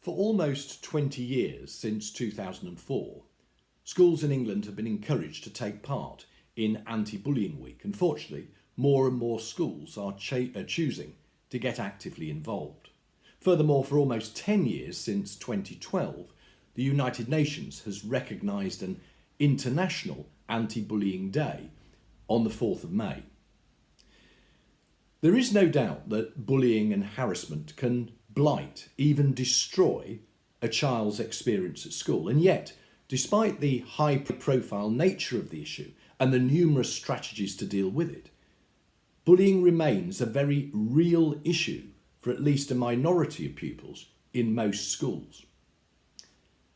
For almost 20 years, since 2004, schools in England have been encouraged to take part in Anti-Bullying Week. Unfortunately, more and more schools are choosing to get actively involved. Furthermore, for almost 10 years, since 2012, the United Nations has recognised an International Anti-Bullying Day on the 4th of May. There is no doubt that bullying and harassment can blight, even destroy, a child's experience at school. And yet, despite the high-profile nature of the issue and the numerous strategies to deal with it, bullying remains a very real issue for at least a minority of pupils in most schools.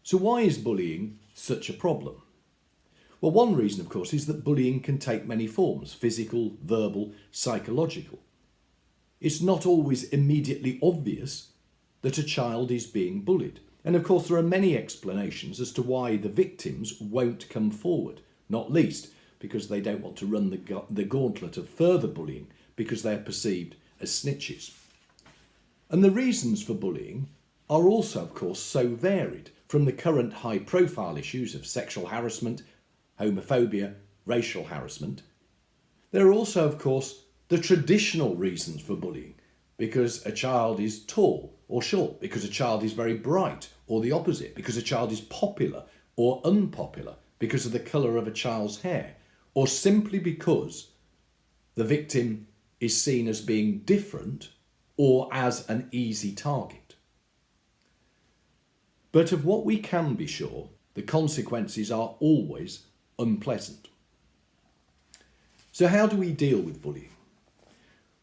So why is bullying such a problem? Well, one reason, of course, is that bullying can take many forms: physical, verbal, psychological. It's not always immediately obvious that a child is being bullied. And of course, there are many explanations as to why the victims won't come forward, not least because they don't want to run the gauntlet of further bullying because they're perceived as snitches. And the reasons for bullying are also, of course, so varied, from the current high-profile issues of sexual harassment, homophobia, racial harassment. There are also, of course, the traditional reasons for bullying, because a child is tall or short, because a child is very bright, or the opposite, because a child is popular or unpopular because of the colour of a child's hair, or simply because the victim is seen as being different or as an easy target. But of what we can be sure, the consequences are always unpleasant. So how do we deal with bullying?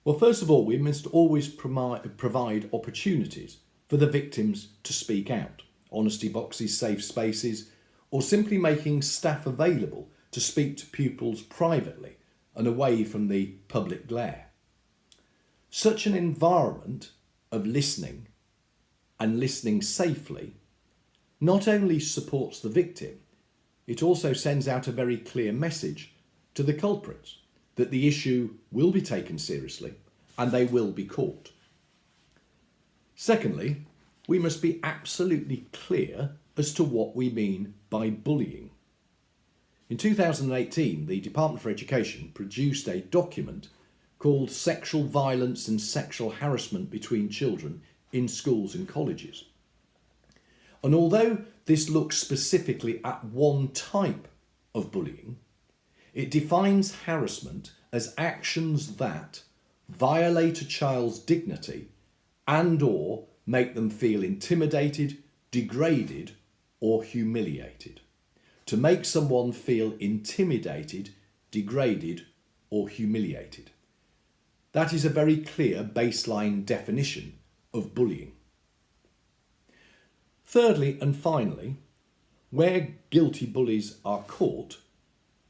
Well, first of all, we must always provide opportunities for the victims to speak out. Honesty boxes, safe spaces, or simply making staff available to speak to pupils privately and away from the public glare. Such an environment of listening and listening safely not only supports the victim, it also sends out a very clear message to the culprits that the issue will be taken seriously and they will be caught. Secondly, we must be absolutely clear as to what we mean by bullying. In 2018, the Department for Education produced a document called Sexual Violence and Sexual Harassment Between Children in Schools and Colleges. And although this looks specifically at one type of bullying, it defines harassment as actions that violate a child's dignity and/or make them feel intimidated, degraded, or humiliated. To make someone feel intimidated, degraded, or humiliated. That is a very clear baseline definition of bullying. Thirdly and finally, where guilty bullies are caught,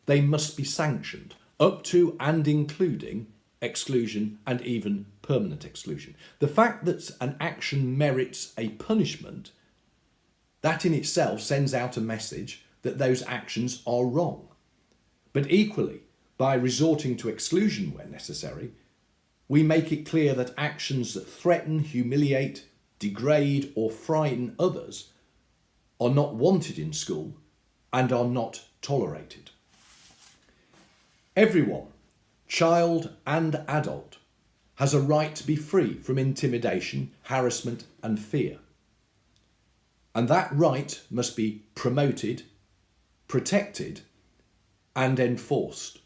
they must be sanctioned, up to and including exclusion and even permanent exclusion. The fact that an action merits a punishment, that in itself sends out a message that those actions are wrong. But equally, by resorting to exclusion where necessary, we make it clear that actions that threaten, humiliate, degrade or frighten others are not wanted in school and are not tolerated. Everyone, child and adult, has a right to be free from intimidation, harassment and fear. And that right must be promoted, protected and enforced.